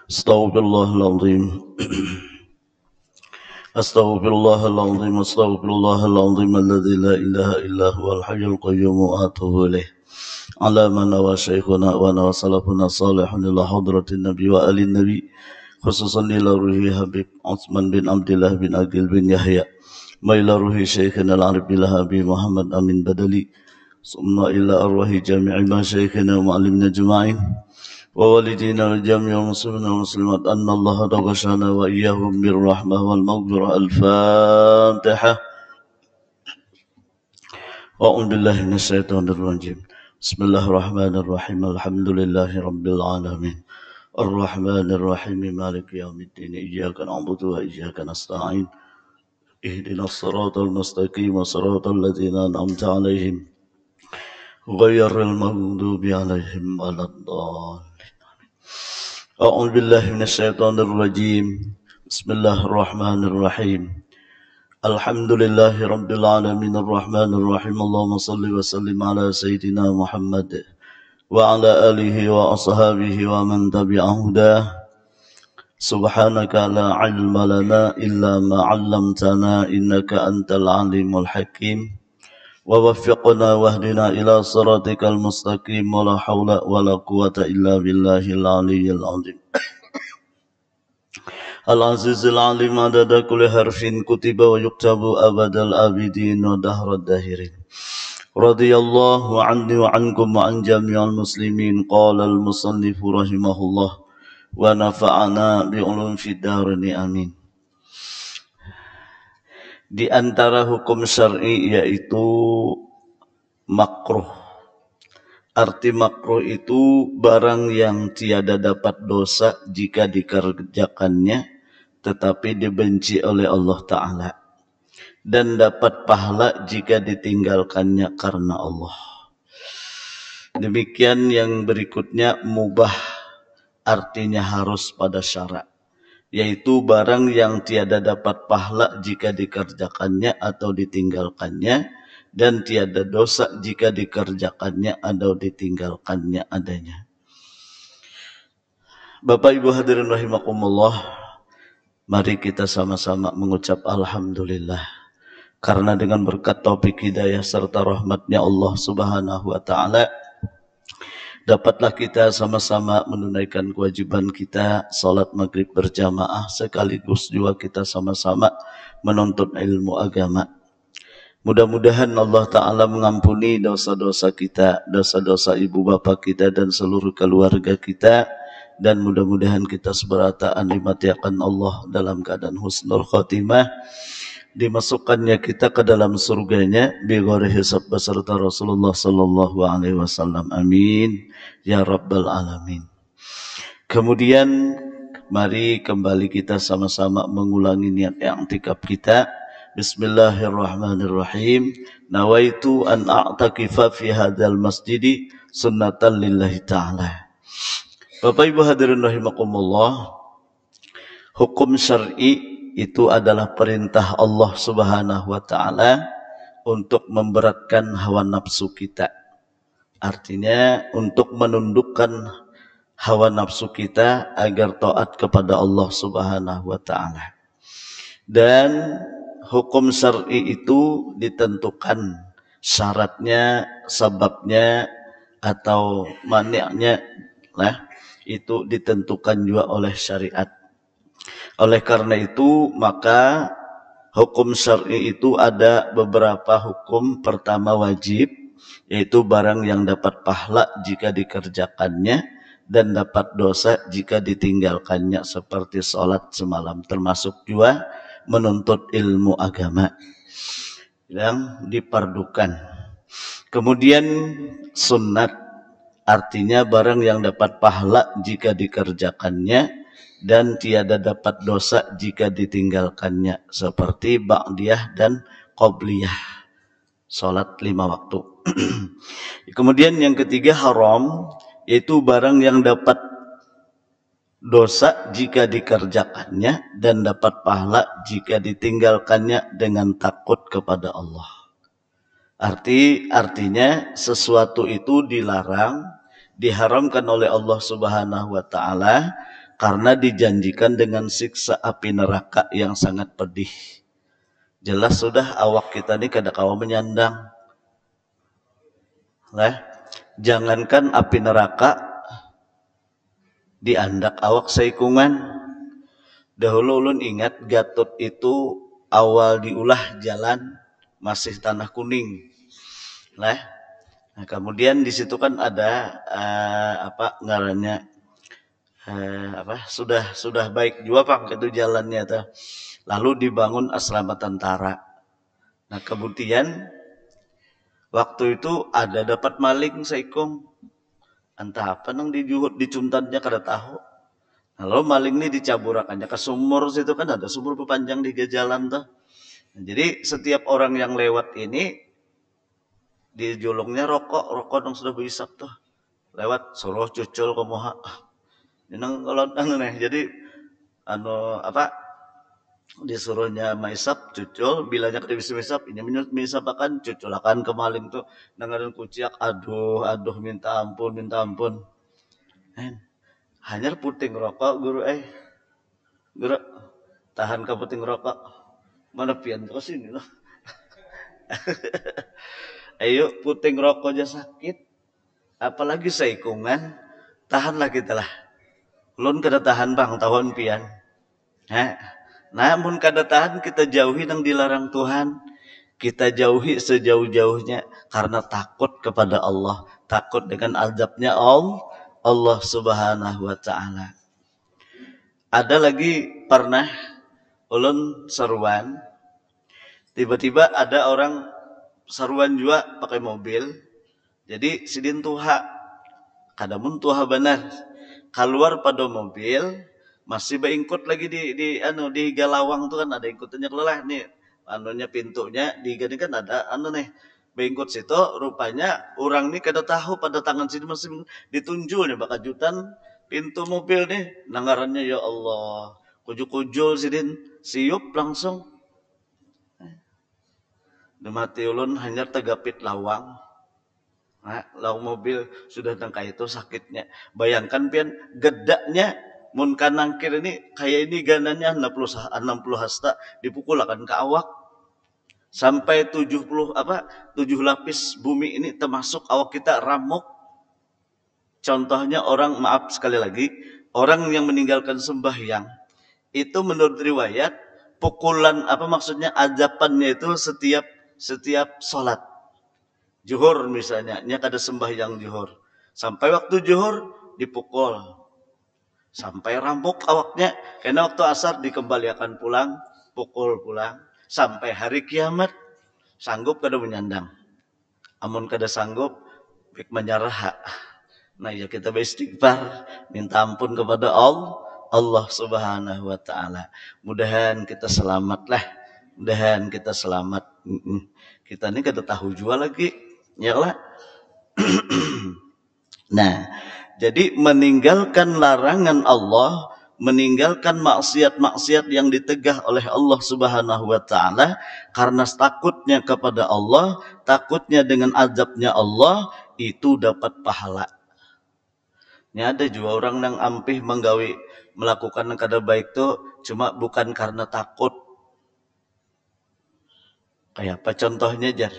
Astaghfirullahaladzim. Astaghfirullahaladzim. Astaghfirullahaladzim. Alladzi la ilaha illa huwal hayyul qayyum wa atubu ilaih. Ala man wa syekhuna wa na salafuna salihun ila hadratin nabi wa alin nabi. Khususan ila ruhi Habib Utsman bin Abdullah bin Aqil bin Yahya. Ma ila ruhi syekhina al-arif bil Habib Muhammad Amin Badali. Summa ila arwahi jami'i ma syekhina wa alimna juma'in. ووالدينا وجميع المسلمين والمسلمات أن الله تغشانا وإياهم بالرحمة والمغفرة. الفاتحة. أعوذ بالله من الشيطان الرجيم. بسم الله الرحمن الرحيم. الحمد لله رب العالمين الرحمن الرحيم مالك يوم الدين إياك نعبد وإياك نستعين اهدنا الصراط المستقيم صراط الذين أنعمت عليهم غير المغضوب عليهم ولا الضالين. أعوذ بالله من الشيطان الرجيم. بسم الله الرحمن الرحيم. الحمد لله رب العالمين الرحمن الرحيم. اللهم صل وسلم على سيدنا محمد وعلى آله وأصحابه ومن تبع هداه. سبحانك لا علم لنا إلا ما علمتنا إنك أنت العليم الحكيم. ووفقنا واهدنا إلى صراطك المستقيم ولا حول ولا قوة إلا بالله العلي العظيم العزيز العليم عدد كل حرف كتب ويكتب أبد الآبدين ودهر الداهرين. رضي الله عني وعنكم وعن جميع المسلمين. قال المصنف رحمه الله ونفعنا بعلوم في الدارين آمين. Di antara hukum syar'i yaitu makruh. Arti makruh itu barang yang tiada dapat dosa jika dikerjakannya, tetapi dibenci oleh Allah Ta'ala, dan dapat pahala jika ditinggalkannya karena Allah. Demikian yang berikutnya mubah, artinya harus pada syarat, yaitu barang yang tiada dapat pahala jika dikerjakannya atau ditinggalkannya, dan tiada dosa jika dikerjakannya atau ditinggalkannya adanya. Bapak Ibu hadirin rahimakumullah, mari kita sama-sama mengucap alhamdulillah, karena dengan berkat taufik hidayah serta rahmatnya Allah Subhanahu wa Ta'ala, dapatlah kita sama-sama menunaikan kewajiban kita salat maghrib berjamaah, sekaligus juga kita sama-sama menuntut ilmu agama. Mudah-mudahan Allah Ta'ala mengampuni dosa-dosa kita, dosa-dosa ibu bapa kita dan seluruh keluarga kita, dan mudah-mudahan kita seberataan dimatiakan Allah dalam keadaan husnul khotimah, dimasukkannya kita ke dalam surganya bighairi hisab beserta Rasulullah sallallahu alaihi wasallam. Amin ya rabbal alamin. Kemudian mari kembali kita sama-sama mengulangi niat i'tikaf kita. Bismillahirrahmanirrahim. Nawaitu an a'takifa fi hadzal masjidi sunnatan lillahi ta'ala. Bapak Ibu hadirin rahimakumullah, hukum syar'i itu adalah perintah Allah Subhanahu wa Ta'ala untuk memberatkan hawa nafsu kita. Artinya untuk menundukkan hawa nafsu kita agar taat kepada Allah Subhanahu wa Ta'ala. Dan hukum syar'i itu ditentukan syaratnya, sebabnya atau mani'nya itu ditentukan juga oleh syariat. Oleh karena itu, maka hukum syar'i itu ada beberapa hukum. Pertama wajib, yaitu barang yang dapat pahala jika dikerjakannya dan dapat dosa jika ditinggalkannya, seperti sholat semalam, termasuk juga menuntut ilmu agama yang dipardukan. Kemudian sunnat, artinya barang yang dapat pahala jika dikerjakannya dan tiada dapat dosa jika ditinggalkannya, seperti ba'diyah dan qobliyah, salat 5 waktu. Kemudian yang ketiga haram, yaitu barang yang dapat dosa jika dikerjakannya dan dapat pahala jika ditinggalkannya dengan takut kepada Allah. Artinya sesuatu itu dilarang, diharamkan oleh Allah Subhanahu wa Ta'ala karena dijanjikan dengan siksa api neraka yang sangat pedih. Jelas sudah awak kita ini kada kawa menyandang. Lah, jangankan api neraka diandak awak saikungan. Dahulu ulun ingat Gatot itu awal diulah jalan masih tanah kuning. Lah, nah, kemudian di situ kan ada apa ngarannya sudah baik juga Pak itu jalannya tuh. Lalu dibangun asrama tentara. Nah, kemudian waktu itu ada dapat maling saikung. Entah apa nang dicuntannya kada tahu. Nah, lalu maling ini dicaburakannya ke sumur situ kan ada sumur pepanjang di jalan tuh. Nah, jadi setiap orang yang lewat ini dijulungnya rokok dong sudah berhisap tuh. Lewat suruh cucul ke moha. Nang kalau nih jadi disuruhnya maisap cucul bilanya kada bisa misap ini misap akan cucul akan kemaling tuh dengaran kuciak aduh minta ampun hanya puting rokok guru tahan ke puting rokok mana pian terus ini loh. Ayo puting rokok aja sakit apalagi saikungan tahanlah kita lah ulun kada tahan bang tahun pian namun kada tahan kita jauhi yang dilarang Tuhan. Kita jauhi sejauh-jauhnya karena takut kepada Allah, takut dengan azabnya Allah Subhanahu wa taala. Ada lagi pernah ulun seruan, tiba-tiba ada orang seruan juga pakai mobil. Jadi sidin tuha, kadamun tuha benar. Keluar pada mobil masih beingkut lagi di galawang tuh kan ada ingkutannya lelah nih anunya pintunya digani kan ada nih beingkut situ rupanya orang nih kada tahu pada tangan sini masih ditunjul nih bakajutan pintu mobil nih nangarannya ya Allah kujul sidin siup langsung demati ulun hanya tegapit lawang. Nah, lau mobil sudah tengka itu sakitnya. Bayangkan pian gedaknya mun kanangkir ini kayak ini ganannya 60 hasta dipukul akan ke awak. Sampai 7 lapis bumi ini termasuk awak kita ramuk. Contohnya orang maaf sekali lagi, orang yang meninggalkan sembahyang itu menurut riwayat pukulan maksudnya azabannya itu setiap sholat. Juhur misalnya, ada sembahyang juhur. Sampai waktu juhur dipukul. Sampai rampuk awaknya. Karena waktu asar dikembalikan pulang, pukul pulang. Sampai hari kiamat, sanggup kada menyandang. Amun kada sanggup, baik menyerah. Nah ya kita beristighfar, minta ampun kepada Allah Subhanahu wa taala. Mudahan kita selamatlah. Mudahan kita selamat. Kita ini kada tahu juga lagi. Ya lah. Nah, jadi meninggalkan larangan Allah, meninggalkan maksiat-maksiat yang ditegah oleh Allah Subhanahu wa taala karena takutnya kepada Allah, takutnya dengan azabnya Allah itu dapat pahala. Ini ada juga orang yang ampih melakukan yang kada baik itu cuma bukan karena takut. Kayak apa contohnya jar?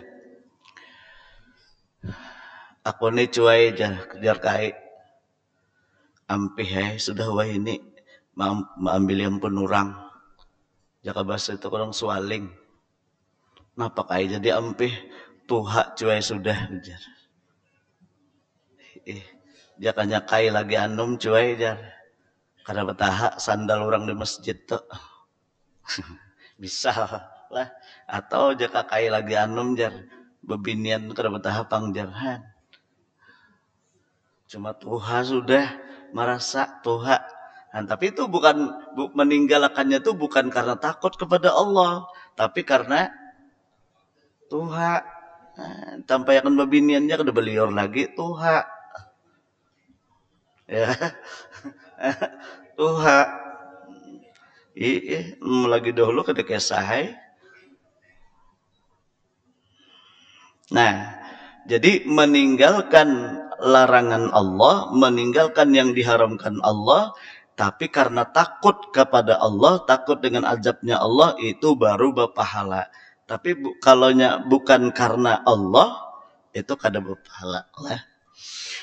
Aku nih cuai kejar kai ampih sudah wah ini ambil yang penurang jaka bahasa itu kurang sualing napa kai jadi ampih tuha cuai sudah jar jakanya kai lagi anum cuai jar kada betaha sandal orang di masjid tuh bisa lah atau jaka kai lagi anum jar bebinian kada betaha pangjarhan cuma tuha sudah merasa tuha. Nah, tapi itu meninggalkannya itu bukan karena takut kepada Allah, tapi karena tuha. Nah, tanpa yakin babiniannya kada belior lagi tuha. Ya. Tuha. Lagi dahulu kada kesahai. Nah, jadi meninggalkan larangan Allah, meninggalkan yang diharamkan Allah Tapi karena takut kepada Allah, takut dengan azabnya Allah, itu baru berpahala. Tapi kalaunya bukan karena Allah, itu kada berpahala lah.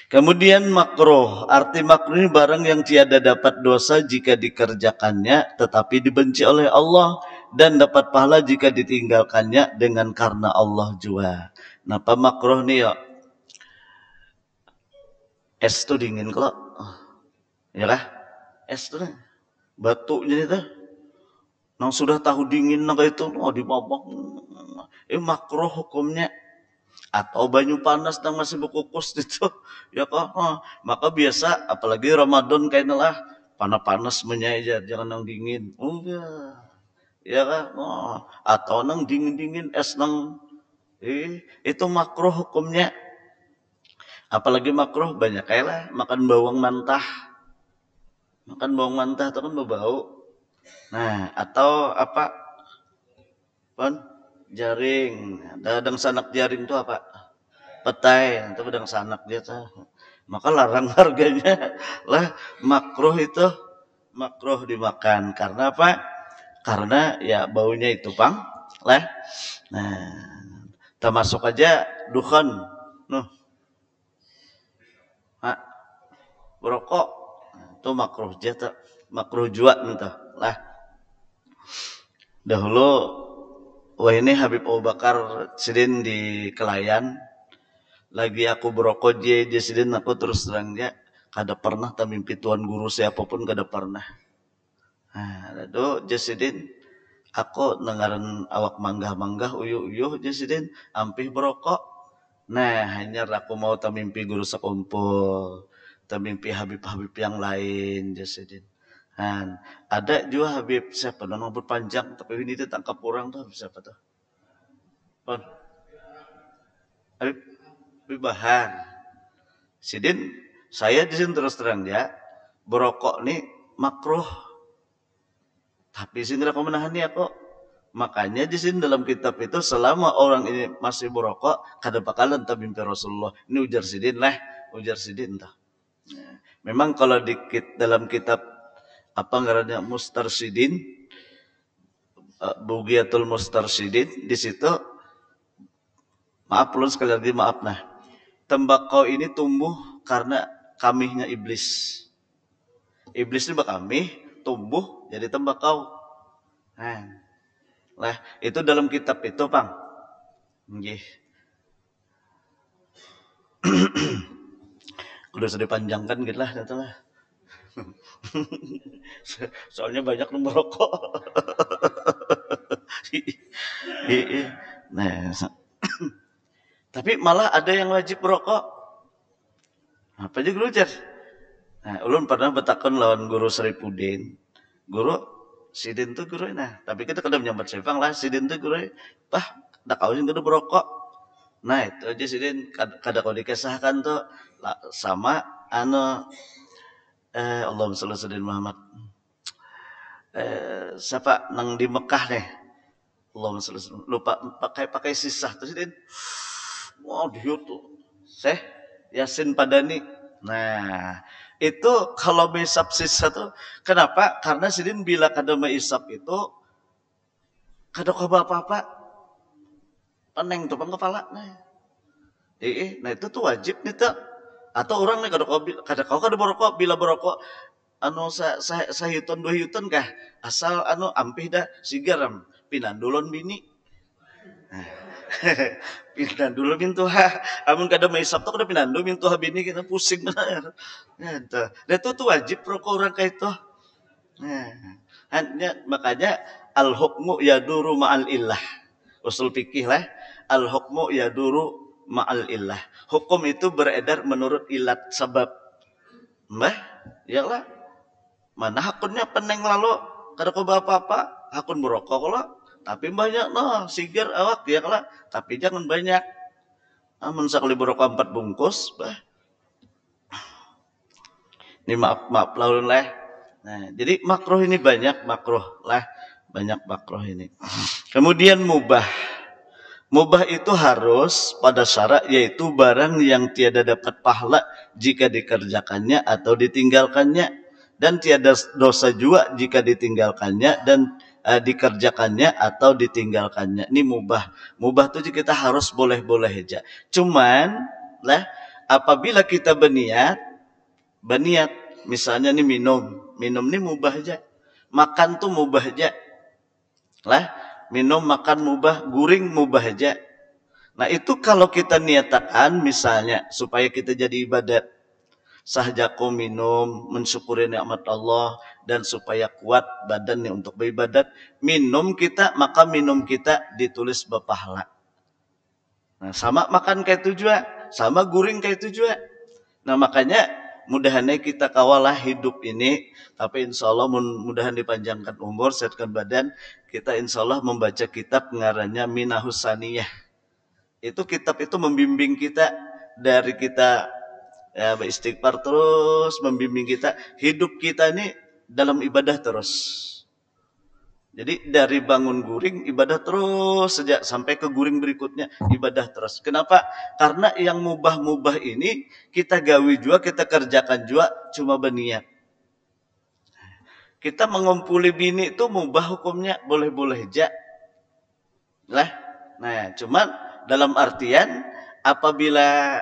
Kemudian makruh, arti makruh ini barang yang tiada dapat dosa jika dikerjakannya, tetapi dibenci oleh Allah, dan dapat pahala jika ditinggalkannya dengan karena Allah jua. Napa makruh nih ya? Es tuh dingin kok, ya kah? Es tuh batunya itu, nang sudah tahu dingin nang itu, oh dibobok, makruh hukumnya. Atau banyu panas dan masih berkukus itu ya kok maka biasa apalagi Ramadan kayaknya lah panas-panas menyajar jangan nang dingin ya kan atau nang dingin-dingin es nang itu makruh hukumnya. Apalagi makruh banyak kayak lah makan bawang mentah itu kan berbau. Nah atau apa pon jaring, dadang sanak jaring itu apa? Petai, itu pedang sanak dia tuh. Maka larang harganya lah makruh itu makruh dimakan karena apa? Karena ya baunya itu pang lah. Nah, termasuk aja dukhan, noh, berokok itu makruh aja makruh jua nih lah. Dahulu wah ini Habib Abu Bakar Sidin di Kelayan lagi aku berokok dia Sidin aku terus terang dia kada pernah tak mimpi tuan guru siapapun kada pernah. Nah, lalu Jasidin aku dengaran awak manggah-manggah uyuh-uyuh Jasidin ampih berokok. Nah, hanya aku mau tak mimpi guru sekumpul, tak mimpi Habib-Habib yang lain Jasidin. Nah, ada juga Habib siapa nama berpanjang tapi ini dia tangkap orang tuh siapa tuh? Habib Bahar. Sidin saya di sini terus terang ya berokok nih makruh. Tapi sini aku menahannya kok. Makanya di sini dalam kitab itu selama orang ini masih berokok kada bakalan tak mimpi Rasulullah. Ini ujar Sidin lah, ujar Sidin tuh. Memang kalau di dalam kitab apa ngarannya Mustarsidin, Bugiyatul Mustarsidin di situ maaf belum sekali lagi maaf nah. Tembakau ini tumbuh karena kamihnya iblis. Iblis ini kamih tumbuh jadi tembakau. Nah, lah itu dalam kitab itu, Pang. Nggih. Udah sudah panjangkan gitu lah, lah. Soalnya banyak yang merokok. Nah, tapi malah ada yang wajib merokok. Apa aja guru jar? Nah, ulun pernah bertakon lawan guru Saripudin. Guru Sidin tuh guru nah, tapi kita kada menyambat Sepang lah Sidin tuh guru. Pah, dak kau sing kudu merokok. Nah, itu aja Sidin kada kau dikisahkan tuh sama Allahumma shalli ala Muhammad. Siapa nang di Mekah nih? Allahumma shalli lupa pakai sisah tuh Sidin. Wow, dia tuh. Syekh Yasin Padani. Nah, itu kalau mehisap sisa tuh kenapa? Karena Sidin bila kada mehisap itu kada kau apa-apa. Peneng tuh kepala. Nah, itu tuh wajib nih tuh. Atau orang nih kada berokok bila berokok sahiton dua hiton kah? Asal ampih dah sigaram pinandulon bini. Pinandulo mintu amun kada maisap tuh kada pinandu mintu bini kita pusing benar. Nah, itu tuh wajib rokok orang kayak itu. Nah, hanya makanya al hukmu yaduru ma'al illah. Usul fikih lah, al hukmu yaduru ma'al illah. Hukum itu beredar menurut ilat sebab. Mbah, iyalah. Mana hakunnya peneng lalu kada kau apa-apa, hakun merokok kalau tapi banyak sigar awak ya kalau tapi jangan banyak. Amun sakali berokok 4 bungkus, bah. Ini maaf laulun lah. Nah, jadi makruh ini banyak makruh lah, banyak makruh ini. Kemudian mubah. Mubah itu harus pada syarat yaitu barang yang tiada dapat pahala jika dikerjakannya atau ditinggalkannya dan tiada dosa juga jika ditinggalkannya dan dikerjakannya atau ditinggalkannya. Ini mubah. Mubah itu kita harus boleh-boleh aja. Cuman lah apabila kita berniat misalnya nih minum nih mubah aja. Makan tuh mubah aja. Lah, minum makan mubah, guring mubah aja. Nah, itu kalau kita niatakan misalnya supaya kita jadi ibadat. Sahjaku minum, mensyukuri nikmat Allah dan supaya kuat badannya untuk beribadat, maka minum kita ditulis berpahala. Nah, sama makan kayak itu juga, sama guring kayak itu juga. Nah, makanya mudahannya kita kawalah hidup ini, tapi insya Allah mudahan dipanjangkan umur, sehatkan badan. Kita insya Allah membaca kitab ngarannya Minahus Saniyah. Itu kitab itu membimbing kita dari kita ya beristighfar terus, membimbing kita hidup kita ini dalam ibadah terus. Jadi dari bangun guring ibadah terus sejak sampai ke guring berikutnya ibadah terus. Kenapa? Karena yang mubah-mubah ini kita gawi juga, kita kerjakan juga cuma berniat. Kita mengumpuli bini itu mubah hukumnya boleh-boleh aja. Lah. Nah, cuman dalam artian apabila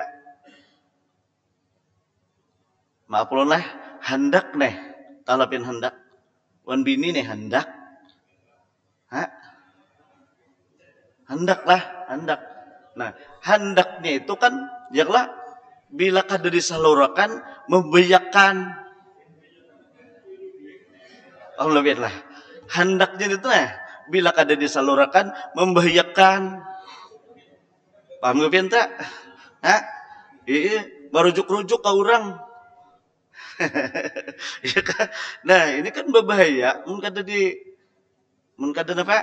maaf lah hendak nih talapin hendak wan bini nih hendak hendak. Nah hendaknya itu kan yaklah bila kada disalurakan membahayakan Allah lah hendaknya itu bila kada disalurakan membahayakan. Paham gak tak? Iya barujuk-rujuk ke orang. Ya kan? Nah ini kan berbahaya mun kada apa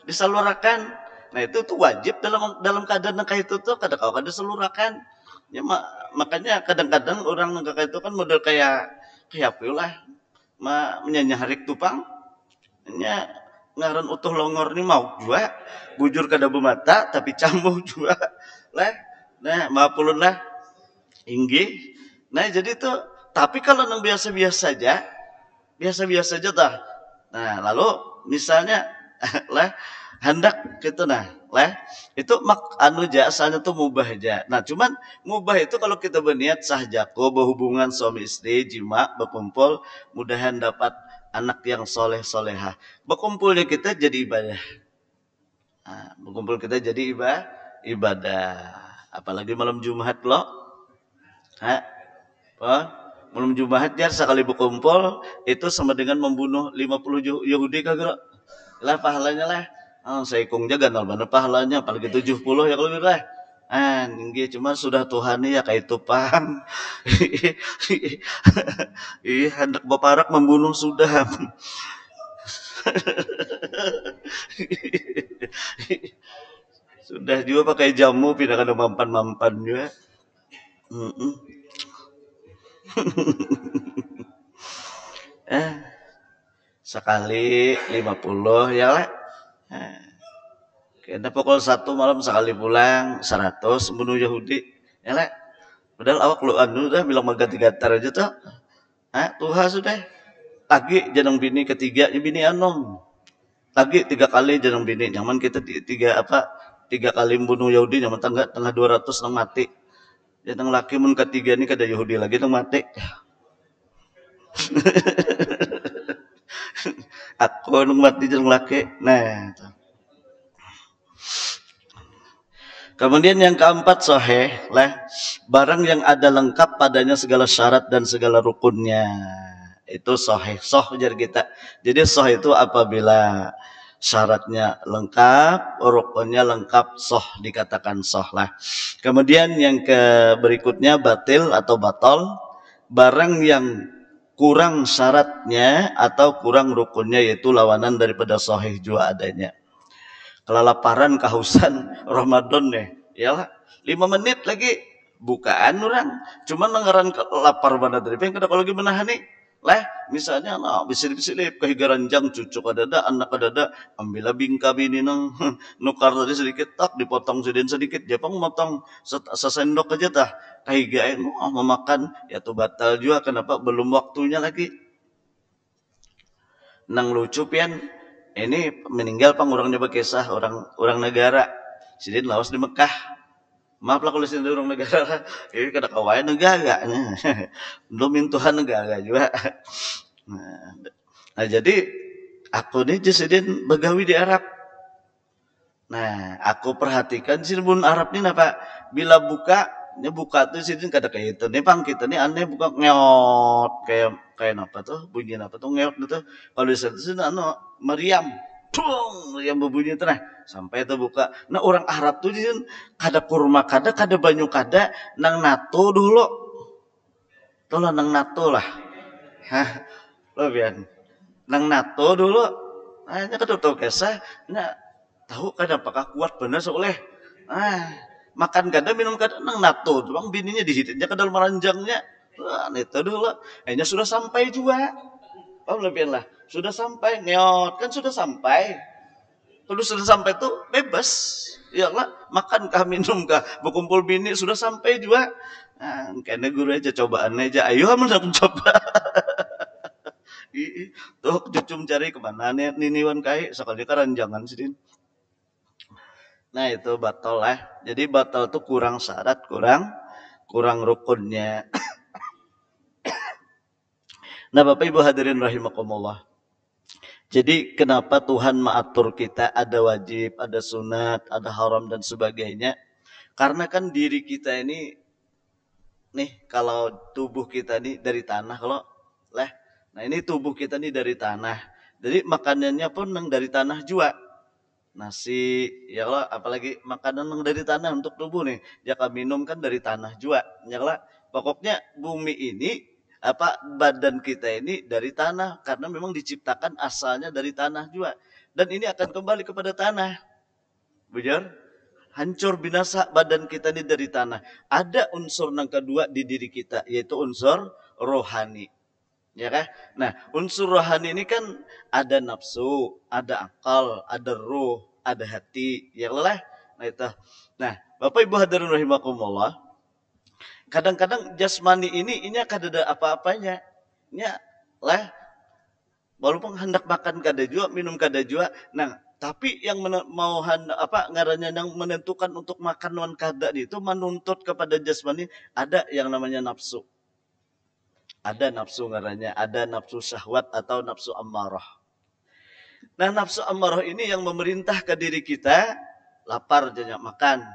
disalurakan. Nah itu tuh wajib dalam keadaan kayak itu tuh kada kau kada salurakan ya makanya kadang-kadang orang kayak itu kan model kayak pula menyanyi harik tupang nya ngaran utuh longor nih mau juga bujur kada bermata tapi cambuh juga lah. Nah maafulun lah inggih. Nah jadi tuh tapi kalau yang biasa-biasa aja tah. Nah, lalu misalnya lah hendak gitu lah itu anu aja asalnya tuh mubah aja. Nah, cuman mubah itu kalau kita berniat sahjako berhubungan suami istri jima berkumpul mudahan dapat anak yang soleh solehah. Berkumpulnya kita jadi ibadah. Nah, berkumpul kita jadi ibadah. Apalagi malam Jumat loh. Malam Jumat ya sekali berkumpul itu sama dengan membunuh 50 Yahudi kagak lah pahalanya lah. Saya kong jaga mana pahalanya apalagi 70 ya kalau lah. Nggih cuma sudah Tuhan ya kayak itu paham. Ih hendak baparak membunuh sudah. Sudah juga pakai jamu pindah ke mampan juga. Sekali 50 ya lah. Kena pukul 1 malam sekali pulang 100 bunuh Yahudi ya lah. Padahal awak lu anu dah bilang mengganti-gantar aja tuh. Tuhan sudah. Lagi janang bini ketiga bini anom. Lagi 3 kali janang bini. Nyaman kita 3 kali bunuh Yahudi nyaman tengah 200 nang mati. Janang laki mun ketiga ini kada Yahudi lagi nang mati. Aku nung mati jeung laki. Nah. Kemudian yang keempat sahih lah barang yang ada lengkap padanya segala syarat dan segala rukunnya. Itu sahih. Sah jar kita. Jadi sah itu apabila syaratnya lengkap, rukunnya lengkap, sah dikatakan sah lah. Kemudian yang berikutnya batil atau batol barang yang kurang syaratnya atau kurang rukunnya yaitu lawanan daripada sahih juga adanya. Kelalaparan kehausan Ramadan nih ya 5 menit lagi bukaan orang cuman nengaran lapar banget dari pengen kalau lagi menahan nih lah misalnya bisilip kehigaranjang cucu kadada anak kadada ambillah bingka bini nang nukar tadi sedikit tak dipotong sedikit dia pang motong sesendok aja tah kehigain memakan ya tuh batal juga kenapa belum waktunya lagi nang lucu pian ini meninggal pang orangnya berkisah orang negara sidin laos di Mekah. Maaf lah kalau sidin orang negara lah. Ini kada kawain negara. Belum Tuhan negara juga. Nah, jadi aku nih sidin begawi di Arab. Nah, aku perhatikan sih bun Arab ini apa? Bila buka, ini buka tuh sih kada kayak itu. Nih pang kita nih aneh buka ngeot kayak kayak apa tuh bunyi apa tuh ngeot itu. Kalau di sana sih anu Maryam, tung Maryam berbunyi tuh nah sampai itu buka. Nah orang Arab tuh sih kada kurma kada banyu kada nang nato dulu. Tuh lah nang nato lah. Hah, lo biar nang nato dulu. Hanya kada tahu kesah. Nah, tahu kan apakah kuat benar soleh makan kada minum kada nang nato bang bininya dihitnya ke dalam ranjangnya itu dulu hanya sudah sampai juga lebih lah sudah sampai ngeot kan sudah sampai kalau sudah sampai tuh bebas ya lah makan kah minum kah berkumpul bini sudah sampai juga karena guru aja cobaan aja ayo mencoba coba tuh cucum cari kemana nih niniwan kai sekali keranjangan sih. Nah itu batal lah. Jadi batal tuh kurang syarat, kurang rukunnya. Nah Bapak Ibu hadirin rahimakumullah. Jadi kenapa Tuhan mengatur kita ada wajib, ada sunat, ada haram dan sebagainya? Karena kan diri kita ini nih kalau tubuh kita ini dari tanah kalau lah. Nah ini tubuh kita ini dari tanah. Jadi makanannya pun dari tanah juga. Nasi ya Allah apalagi makanan yang dari tanah untuk tubuh nih jaka minum kan dari tanah juga ya Allah pokoknya bumi ini apa badan kita ini dari tanah karena memang diciptakan asalnya dari tanah juga dan ini akan kembali kepada tanah benar hancur binasa badan kita ini dari tanah ada unsur yang kedua di diri kita yaitu unsur rohani ya kan? Nah, unsur rohani ini kan ada nafsu, ada akal, ada ruh, ada hati, ya lah. Nah itu. Nah, Bapak Ibu hadirin rahimakumullah, kadang-kadang jasmani ini kada ada apa-apanya. Ya lah, walaupun hendak makan kada juga, minum kada juga. Nah, tapi yang mau ngarannya yang menentukan untuk makan non kada itu menuntut kepada jasmani ada yang namanya nafsu. Ada nafsu ngarannya, ada nafsu syahwat atau nafsu ammarah. Nah nafsu ammarah ini yang memerintah ke diri kita, lapar jadinya makan,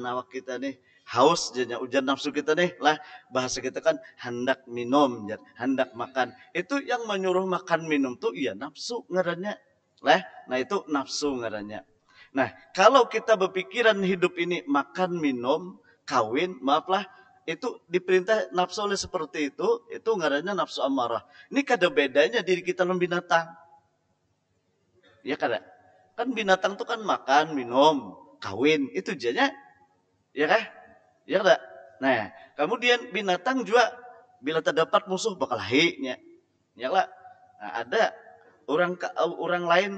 awak kita nih, haus jadinya ujar nafsu kita nih, lah bahasa kita kan hendak minum, hendak makan. Itu yang menyuruh makan minum tuh iya nafsu ngarannya. Lah, nah itu nafsu ngarannya. Nah, kalau kita berpikiran hidup ini makan, minum, kawin, maaflah, itu diperintah nafsu oleh seperti itu ngarannya nafsu amarah. Ini kada bedanya diri kita dengan binatang. Ya kada. Kan binatang tuh kan makan, minum, kawin, itu jadinya ya kah? Ya kada. Nah, kemudian binatang juga bila terdapat musuh bakal lahirnya. Ya lah. Nah, ada orang lain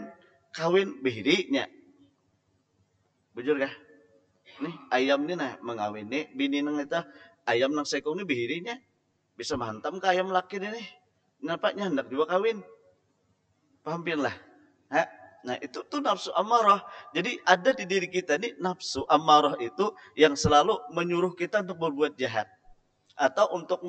kawin behirinya. Bujur kah? Nih ayam nih nah mengawin nih bini nang itu ayam nang sekong nih bihirinya bisa menghantam ke ayam laki nih nampaknya hendak juga kawin paham lah nah itu tuh nafsu amarah jadi ada di diri kita nih nafsu amarah itu yang selalu menyuruh kita untuk berbuat jahat atau untuk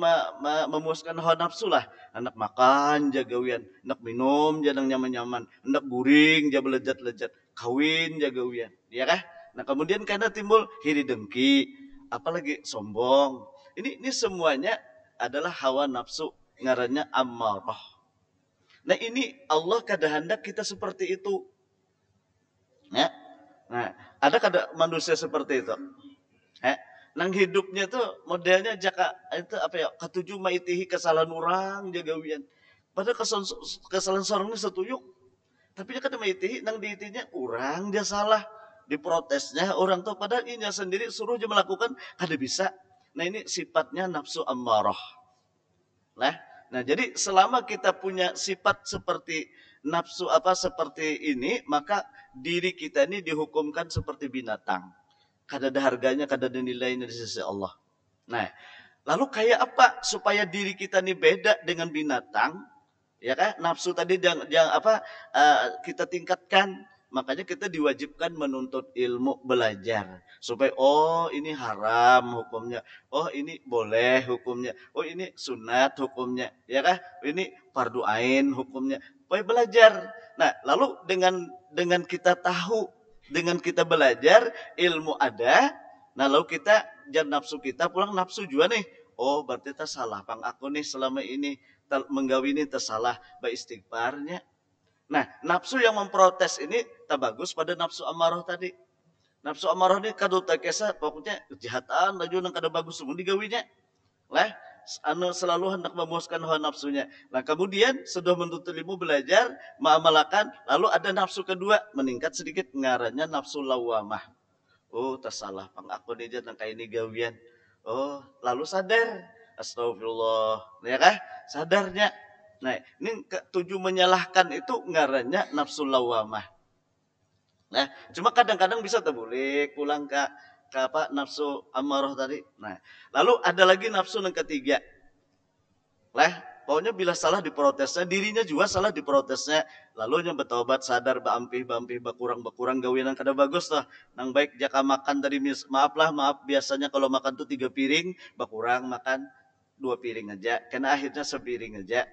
memuaskan hawa nafsu lah hendak makan jagawian hendak minum jangan nyaman-nyaman hendak guring jangan lezat-lezat kawin jagawian ya kah. Nah kemudian karena timbul hiri dengki, apalagi sombong. Ini semuanya adalah hawa nafsu ngarannya amarah. Nah ini Allah kada hendak kita seperti itu. Ya. Nah ada kada manusia seperti itu. Nang hidupnya tuh modelnya jaka itu apa ya ketujuh maitihi kesalahan orang jagawian. Padahal kesalahan seorang ini setuyuk. Tapi dia kada maitihi nang diitinya orang dia salah. Diprotesnya orang tuh padahal ini sendiri suruh dia melakukan kada bisa. Nah ini sifatnya nafsu ammarah. Nah jadi selama kita punya sifat seperti nafsu seperti ini maka diri kita ini dihukumkan seperti binatang. Kada ada harganya, kada ada nilainya di sisi Allah. Nah lalu kayak apa supaya diri kita ini beda dengan binatang? Ya kan? Nafsu tadi jangan apa kita tingkatkan. Makanya kita diwajibkan menuntut ilmu, belajar supaya oh ini haram hukumnya, oh ini boleh hukumnya, oh ini sunat hukumnya, ya kan? Ini fardu ain hukumnya. Supaya belajar. Nah, lalu dengan kita tahu, dengan kita belajar, ilmu ada. Nah, lalu kita jangan nafsu kita pulang nafsu juga nih. Oh, berarti tak salah pang aku nih selama ini menggawini tersalah beristighfarnya. Nah, nafsu yang memprotes ini tak bagus pada nafsu amarah tadi. Nafsu amarah ini kado tekesa pokoknya kejahatan laju nang kada bagus semua digawinya. Lah, anu selalu hendak memuaskan hawa nafsunya. Nah, kemudian sudah menuntut ilmu belajar, mengamalkan, lalu ada nafsu kedua meningkat sedikit ngarannya nafsu lawamah. Oh, tersalah pang aku nih nang kayak ini gawian. Oh, lalu sadar. Astagfirullah. Ya kah? Sadarnya. Nah, ini tujuh menyalahkan itu ngarannya nafsu lawamah. Nah, cuma kadang-kadang bisa terbulik pulang ke apa nafsu amarah tadi. Nah, lalu ada lagi nafsu yang ketiga. Lah, pokoknya bila salah diprotesnya, dirinya juga salah diprotesnya. Lalu yang bertobat sadar bampih berkurang gawinan kada bagus lah. Nang baik jaka makan tadi maaf lah, maaf biasanya kalau makan tuh 3 piring, berkurang makan 2 piring aja. Karena akhirnya sepiring aja.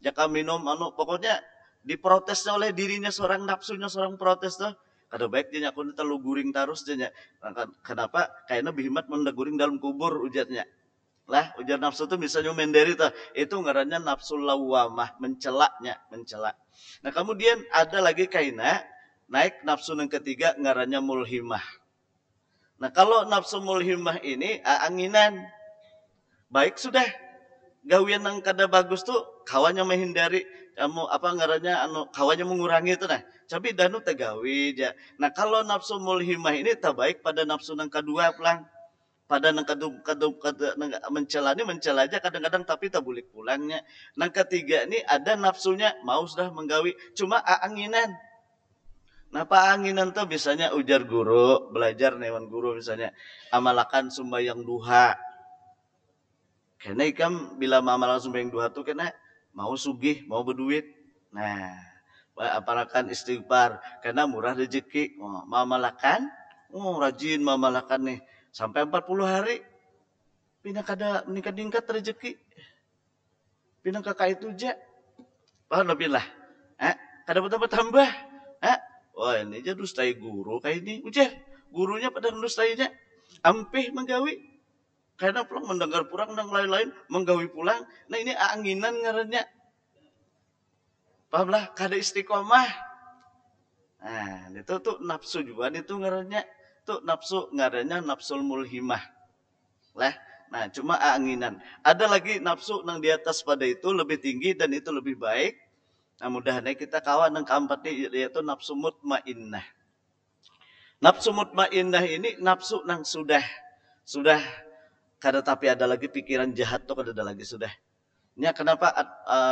Jaka minum anu pokoknya diprotesnya oleh dirinya seorang nafsunya seorang protes tuh. Kada baik dia aku terlalu guring terus dia. Kenapa? Kayaknya bihimat mendeguring dalam kubur ujarnya. Lah ujar nafsu itu misalnya menderi itu ngarannya nafsu lawamah mencelaknya mencela. Nah kemudian ada lagi kaina naik nafsu yang ketiga ngarannya mulhimah. Nah kalau nafsu mulhimah ini anginan baik sudah gawian yang kada bagus tuh kawannya menghindari kamu apa ngarannya anu kawannya mengurangi itu nah tapi danu tegawi aja. Nah kalau nafsu mulhimah ini tak baik pada nafsu yang kedua pulang pada nang mencela ini mencela aja kadang-kadang tapi tak boleh pulangnya. Nang ketiga ini ada nafsunya mau sudah menggawi cuma anginan. Nah anginan tuh biasanya ujar guru belajar newan guru misalnya amalakan sumbayang duha. Karena ikam bila amalakan sumbayang duha tuh kena mau sugih mau berduit. Nah apalkan istighfar karena murah rezeki. Oh, mamalakan rajin mamalakan nih sampai 40 hari pindah kada meningkat-ningkat rezeki. Pindah kakak itu aja. Wah, lebih lah. Kada bertambah. Wah, ini aja dustai guru kayak ini. Ujar, gurunya pada dustainya. Ampih menggawi. Karena pulang mendengar pulang dan lain-lain menggawi pulang. Nah, ini anginan ngarannya. Pahamlah, kada istiqomah. Nah, itu tuh nafsu juga itu ngarannya. Tuh nafsu ngarannya nafsul mulhimah. Lah, nah cuma anginan. Ada lagi nafsu yang di atas pada itu lebih tinggi dan itu lebih baik. Nah mudah-mudahan kita kawan yang keempat ini yaitu nafsu mutmainnah. Nafsu mutmainnah ini nafsu yang sudah kada tapi ada lagi pikiran jahat tuh kada ada lagi sudah. Ini kenapa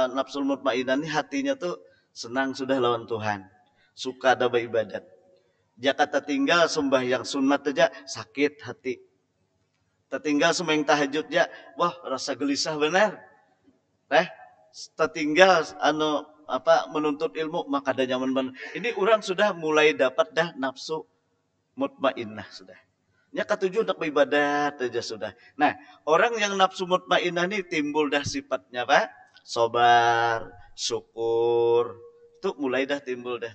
nafsu mutmainnah ini hatinya tuh senang sudah lawan Tuhan. Suka ada beribadat. Jaka tinggal sembahyang sunat aja sakit hati. Tertinggal sembahyang tahajud ya, wah rasa gelisah benar. Tertinggal menuntut ilmu maka ada nyaman benar. Ini orang sudah mulai dapat dah nafsu mutmainnah sudah. Ya ketujuh untuk beribadat aja sudah. Nah, orang yang nafsu mutmainnah ini timbul dah sifatnya apa? Sabar, syukur. Itu mulai dah timbul dah.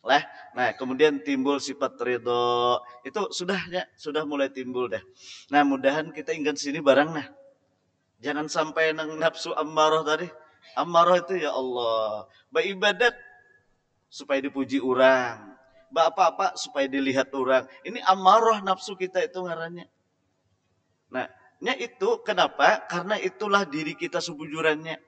Lah, nah kemudian timbul sifat ridho. Itu sudah mulai timbul dah. Nah, mudahan kita ingat sini barang nah. Jangan sampai nang nafsu ammarah tadi. Ammarah itu ya Allah, beribadat supaya dipuji orang. Apa-apa supaya dilihat orang. Ini amarah nafsu kita itu ngarannya. Nah, itu kenapa? Karena itulah diri kita sebujurannya.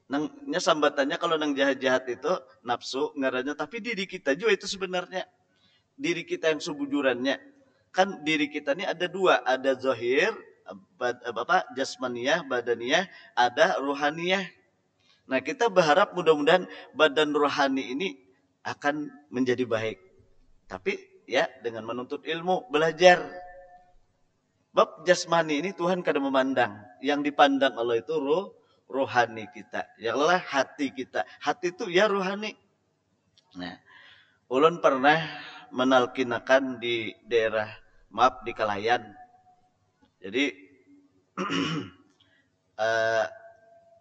Nangnya sambatannya kalau nang jahat-jahat itu nafsu ngarannya, tapi diri kita juga itu sebenarnya. Diri kita yang sebujurannya. Kan diri kita ini ada dua, ada zahir, jasmaniyah, badaniyah, ada ruhaniyah. Nah, kita berharap mudah-mudahan badan rohani ini akan menjadi baik. Tapi ya dengan menuntut ilmu, belajar. Bab jasmani ini Tuhan kada memandang. Yang dipandang Allah itu rohani kita. Yang lelah hati kita. Hati itu ya rohani. Nah, ulun pernah menalkinakan di daerah, maaf di Kalayan. Jadi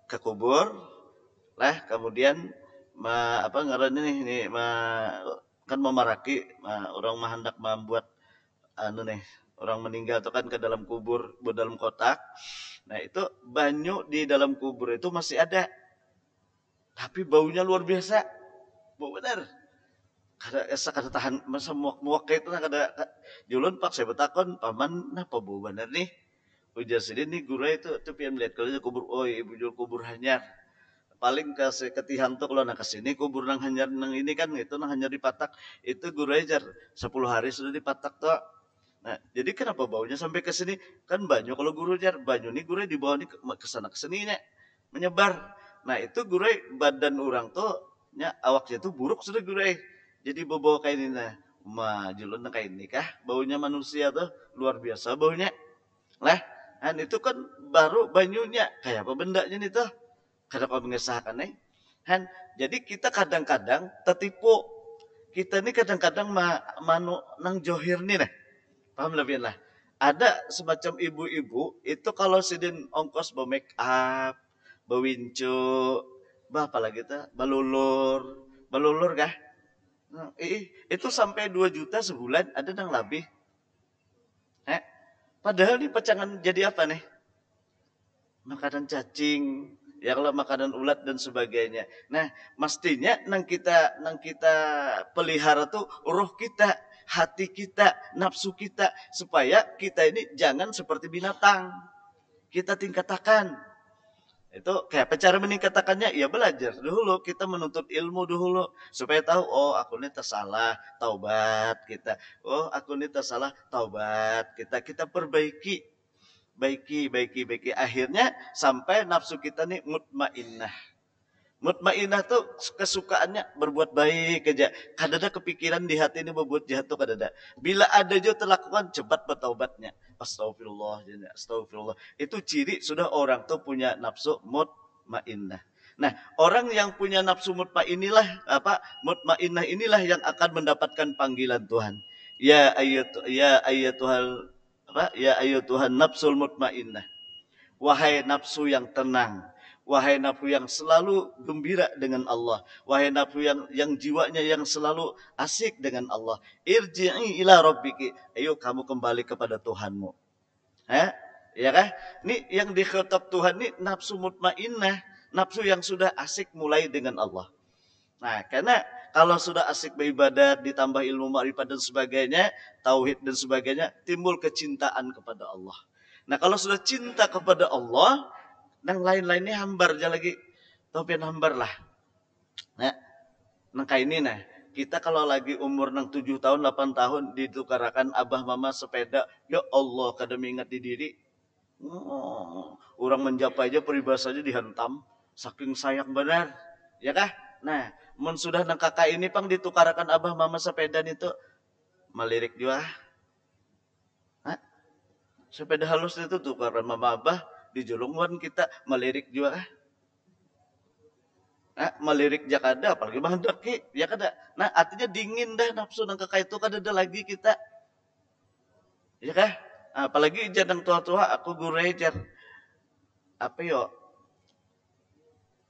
ke kubur lah, kemudian apa ngarannya nih kan memaraki orang mah hendak membuat anu nih orang meninggal itu kan ke dalam kubur, ke dalam kotak. Nah itu banyu di dalam kubur itu masih ada, tapi baunya luar biasa, bau bener. Kada esa kada tahan masa muak-muak kayak itu nah kada julun pak saya betakon paman napa bau bener nih. Ujar sini nih guru itu pian melihat kalau kubur, oh ibu jul kubur hanyar. Paling ke ketihan tuh kalau nak kesini kubur nang hanyar nang ini kan itu nang hanyar di Patak itu guru ajar 10 hari sudah di Patak tuh. Nah, jadi kenapa baunya sampai ke sini? Kan banyak kalau guru jar, banyu nih guru dibawa nih ke sana ke sininya menyebar. Nah, itu guru badan orang tuh nya awaknya tuh buruk sudah guru. Jadi bawa kayak ini nah. Julun kayak ini kah? Baunya manusia tuh luar biasa baunya. Lah, kan itu kan baru banyunya kayak apa bendanya nih tuh. Kada kau mengesahkan Han, jadi kita kadang-kadang tertipu. Kita ini kadang-kadang manu nang johir nih nah. Paham lebih lah. Ada semacam ibu-ibu itu kalau sidin ongkos bawa make up, bawa wincu, bawa apa lagi tuh, balulur, balulur kah? Itu sampai 2 juta sebulan ada yang lebih. Padahal nih pacangan jadi apa nih? Makanan cacing, ya kalau makanan ulat dan sebagainya. Nah, mestinya nang kita pelihara tuh roh kita, hati kita, nafsu kita supaya kita ini jangan seperti binatang. Kita tingkatakan. Itu kayak cara meningkatakannya ya belajar dulu, kita menuntut ilmu dulu supaya tahu oh aku ini tersalah, taubat kita. Oh, aku ini tersalah, taubat kita perbaiki baiki akhirnya sampai nafsu kita nih mutmainnah tuh kesukaannya berbuat baik aja, kadada kepikiran di hati ini berbuat jahat tuh kadada, bila ada juga terlakukan cepat bertaubatnya. Astagfirullah, astagfirullah, itu ciri sudah orang tuh punya nafsu mutmainnah. Nah, orang yang punya nafsu mutmainnah inilah yang akan mendapatkan panggilan Tuhan. Ya ayyatuhal apa? Ya ayyatuhan nafsul mutmainnah. Wahai nafsu yang tenang, wahai nafsu yang selalu gembira dengan Allah, wahai nafsu yang jiwanya yang selalu asik dengan Allah, irji'i ila rabbiki, ayo kamu kembali kepada Tuhanmu. Ya kah? Ini yang dikhitab Tuhan ini nafsu mutmainnah, nafsu yang sudah asik mulai dengan Allah. Nah, karena kalau sudah asik beribadat, ditambah ilmu ma'rifat dan sebagainya, tauhid dan sebagainya, timbul kecintaan kepada Allah. Nah, kalau sudah cinta kepada Allah, yang lain-lainnya hambar aja lagi. Tapi hambar lah. Nah, nang kayak ini nah. Kita kalau lagi umur nang 7 tahun, 8 tahun ditukarakan abah mama sepeda, ya Allah, kada mengingat di diri. Orang menjapai aja peribahasa aja dihantam. Saking sayang benar. Ya kah? Nah, sudah nang kakak ini pang ditukarakan abah mama sepeda itu melirik juga. Hah? Sepeda halus itu tukaran mama abah di julungan kita melirik juga. Melirik jakada apalagi mandaki ya kada. Nah, artinya dingin dah nafsu nang kakak itu kada ada lagi kita. Ya kah? Apalagi jadang tua-tua aku gurejar. Apa yo?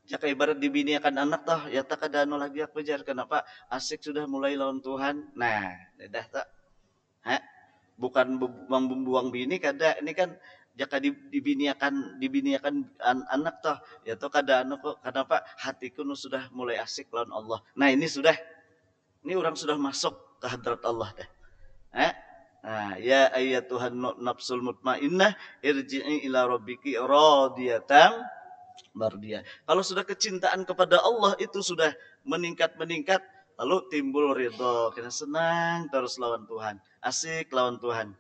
Jaka ibarat dibiniakan anak toh, ya tak ada anu lagi aku jar. Kenapa? Asik sudah mulai lawan Tuhan. Nah, dah tak. Bukan membuang bini kada. Ini kan jaka dibiniakan anak toh, ya toh kada anu kok. Kenapa? Hatiku nu sudah mulai asik lawan Allah. Nah, ini orang sudah masuk ke hadrat Allah dah. Nah, ya ayyatuhan nafsul mutmainnah irji'i ila rabbiki radiyatan mardiyah. Kalau sudah kecintaan kepada Allah itu sudah meningkat, lalu timbul ridho. Kita senang terus lawan Tuhan, asik lawan Tuhan.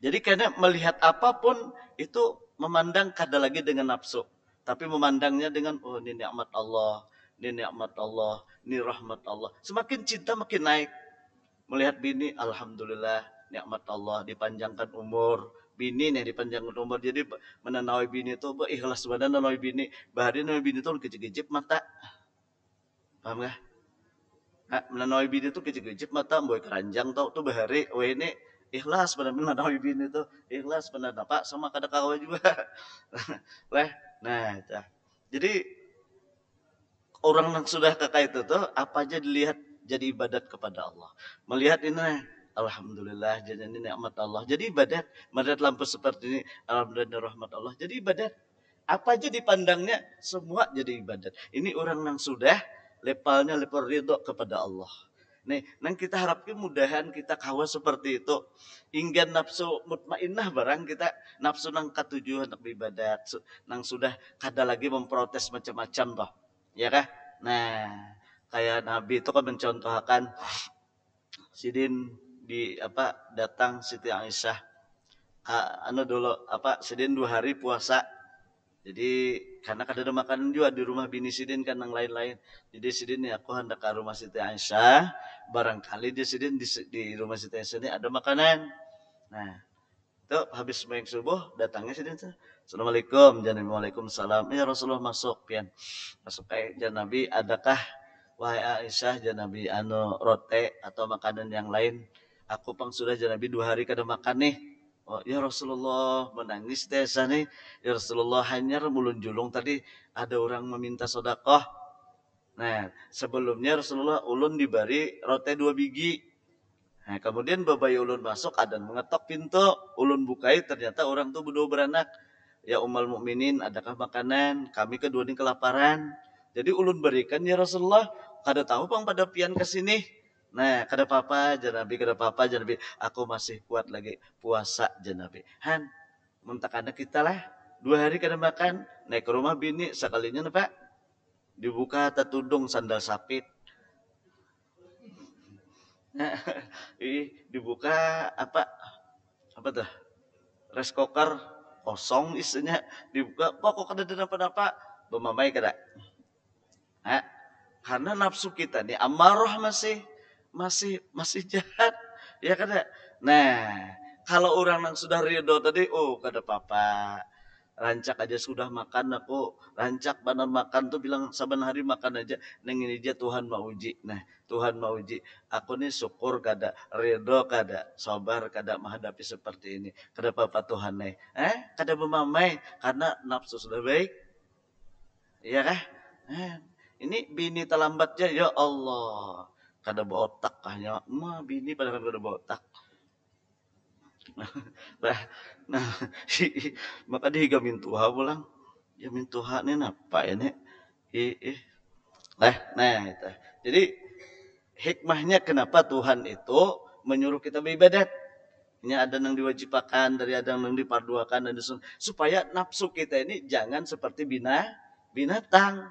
Jadi karena melihat apapun itu memandang kada lagi dengan nafsu, tapi memandangnya dengan oh ini nikmat Allah, ini nikmat Allah, ini rahmat Allah. Semakin cinta makin naik. Melihat bini, alhamdulillah, nikmat Allah, dipanjangkan umur, bini nih di panjang umur. Jadi menanawi bini itu ikhlas badan nanawi bini. Bahari nanawi bini itu kecip-kecip mata. Paham gak? Nah, menanawi bini itu kecip-kecip mata boy keranjang tuh bahari ini ikhlas benar-benar menanawi bini itu ikhlas benar Pak sama kada kawa juga. Lah, nah, jadi orang yang sudah kakak itu tuh apa aja dilihat jadi ibadat kepada Allah. Melihat ini, alhamdulillah jadi ini nikmat Allah. Jadi ibadat, melihat lampu seperti ini, alhamdulillah rahmat Allah. Jadi ibadat. Apa aja dipandangnya semua jadi ibadat. Ini orang yang sudah level ridho kepada Allah. Nih, nang kita harapkan mudahan kita kawa seperti itu. Hingga nafsu mutmainnah barang kita nafsu nang katujuan untuk ibadat, nang sudah kada lagi memprotes macam-macam toh. Ya kah? Nah, kayak Nabi itu kan mencontohkan sidin di apa datang Siti Aisyah. Anu dulu apa sidin 2 hari puasa. Jadi karena kada ada makanan juga di rumah bini sidin kan yang lain-lain. Jadi sidin nih aku hendak ke rumah Siti Aisyah. Barangkali di sidin di rumah Siti Aisyah ini ada makanan. Nah, itu habis sembahyang subuh datangnya sidin. Assalamualaikum, Waalaikumsalam. Ya Rasulullah masuk pian. Masuk kayak jan Nabi, adakah wahai Aisyah jan Nabi anu rote atau makanan yang lain? Aku pang sudah jan Nabi 2 hari kada makan nih. Oh, ya Rasulullah menangis desa nih. Ya Rasulullah hanya mulun julung tadi ada orang meminta sodakoh. Nah, sebelumnya Rasulullah ulun diberi rote 2 biji. Nah, kemudian babai ulun masuk ada mengetok pintu. Ulun bukai ternyata orang tuh berdua beranak. Ya Ummul Mukminin, adakah makanan? Kami kedua ini kelaparan. Jadi ulun berikan ya Rasulullah. Kada tahu bang pada pian ke sini. Nah, kada apa-apa janabi, kada apa-apa janabi. Aku masih kuat lagi puasa janabi. Han, muntakana kita lah. 2 hari kada makan. Naik ke rumah bini sekalinya nih Pak. Dibuka tatudung sandal sapit. Dibuka apa tuh? Rice cooker kosong isinya dibuka kok kada ada apa-apa bemamai kada. Nah, karena nafsu kita nih amarah masih jahat ya kada. Nah, kalau orang yang sudah ridho tadi kada apa-apa. Rancak aja sudah makan aku rancak banan makan tuh bilang saban hari makan aja neng ini aja Tuhan mau uji. Nah, Tuhan mau uji aku nih syukur kada ridho kada sabar kada menghadapi seperti ini kada apa Tuhan nih kada memamai karena nafsu sudah baik iya kah ini bini terlambat ya Allah kada bawa otak kahnya mah bini pada kada bawa otak. Nah, nah, maka dihigamin Tuhan pulang. Ya min Tuhan ini apa ini? Nah itu. Jadi hikmahnya kenapa Tuhan itu menyuruh kita beribadat. Ini ada yang diwajibkan, dari ada yang diparduakan dan supaya nafsu kita ini jangan seperti binatang.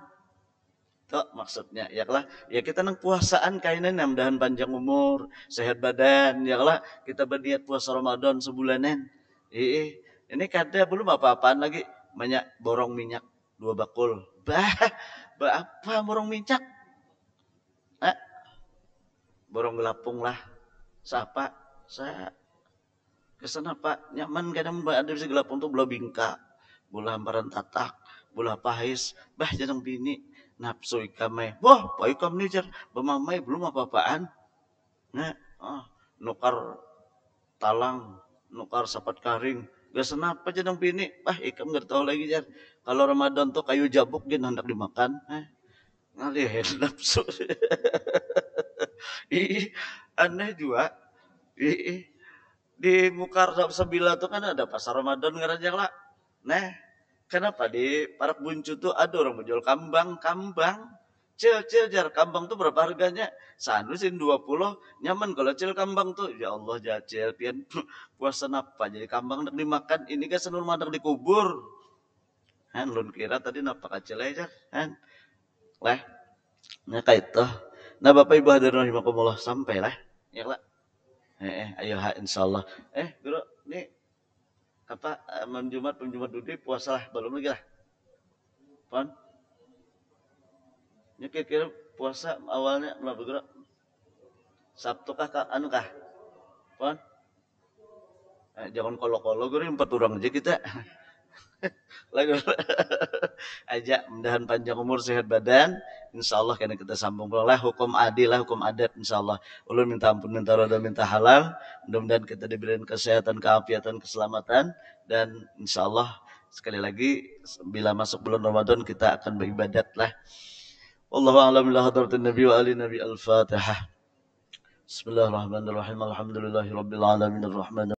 Itu maksudnya ya lah ya kita nang puasaan kainan mudahan panjang umur sehat badan ya lah kita berniat puasa Ramadan sebulanan ini kada belum apa-apaan lagi banyak borong minyak 2 bakul apa borong minyak borong gelapung lah siapa saya kesana Pak nyaman kadang ada bisa gelapung tuh belah bingka belah hamparan tatak belah pahis jangan bini nafsu ikamai wah pak ikam nih jar bemamai belum apa-apaan nah nukar talang nukar sapat karing gak senapa jangan bini ikam gak tahu lagi jar kalau Ramadan tuh kayu jabuk dia hendak dimakan ngalih nafsu aneh juga di Mukar Sabila tuh kan ada pasar Ramadan ngerajak lah nah kenapa di Parak Buncu tuh ada orang menjual kambang. Cil jar kambang tuh berapa harganya? Sanusin 20 nyaman kalau cil kambang tuh. Ya Allah jacil pian puasa napa jadi kambang nak dimakan ini kan senur mandak dikubur. Han lun kira tadi napa kacil aja han. Lah, nah kayak itu. Nah Bapak Ibu hadirin rahimakumullah sampai lah. Ya lah. Ayo insyaallah. Guru nih apa penjumat dudi puasa lah belum lagi lah. Pon. Ini kira-kira puasa awalnya berapa gerak? Sabtu kah anu kah? Pon? Jangan kolo-kolo geuring 4 urang aja kita. Lagu aja mudahan panjang umur sehat badan. Insyaallah karena kita sambung lah hukum adil lah hukum adat insyaallah. Ulun minta ampun minta rada minta halal. Mudah-mudahan kita diberikan kesehatan, keafiatan, keselamatan dan insyaallah sekali lagi bila masuk bulan Ramadan kita akan beribadat lah. Wallahu a'lam bila hadratin nabi wa ali nabi al-Fatihah. Bismillahirrahmanirrahim. Alhamdulillahirabbil alamin arrahmanir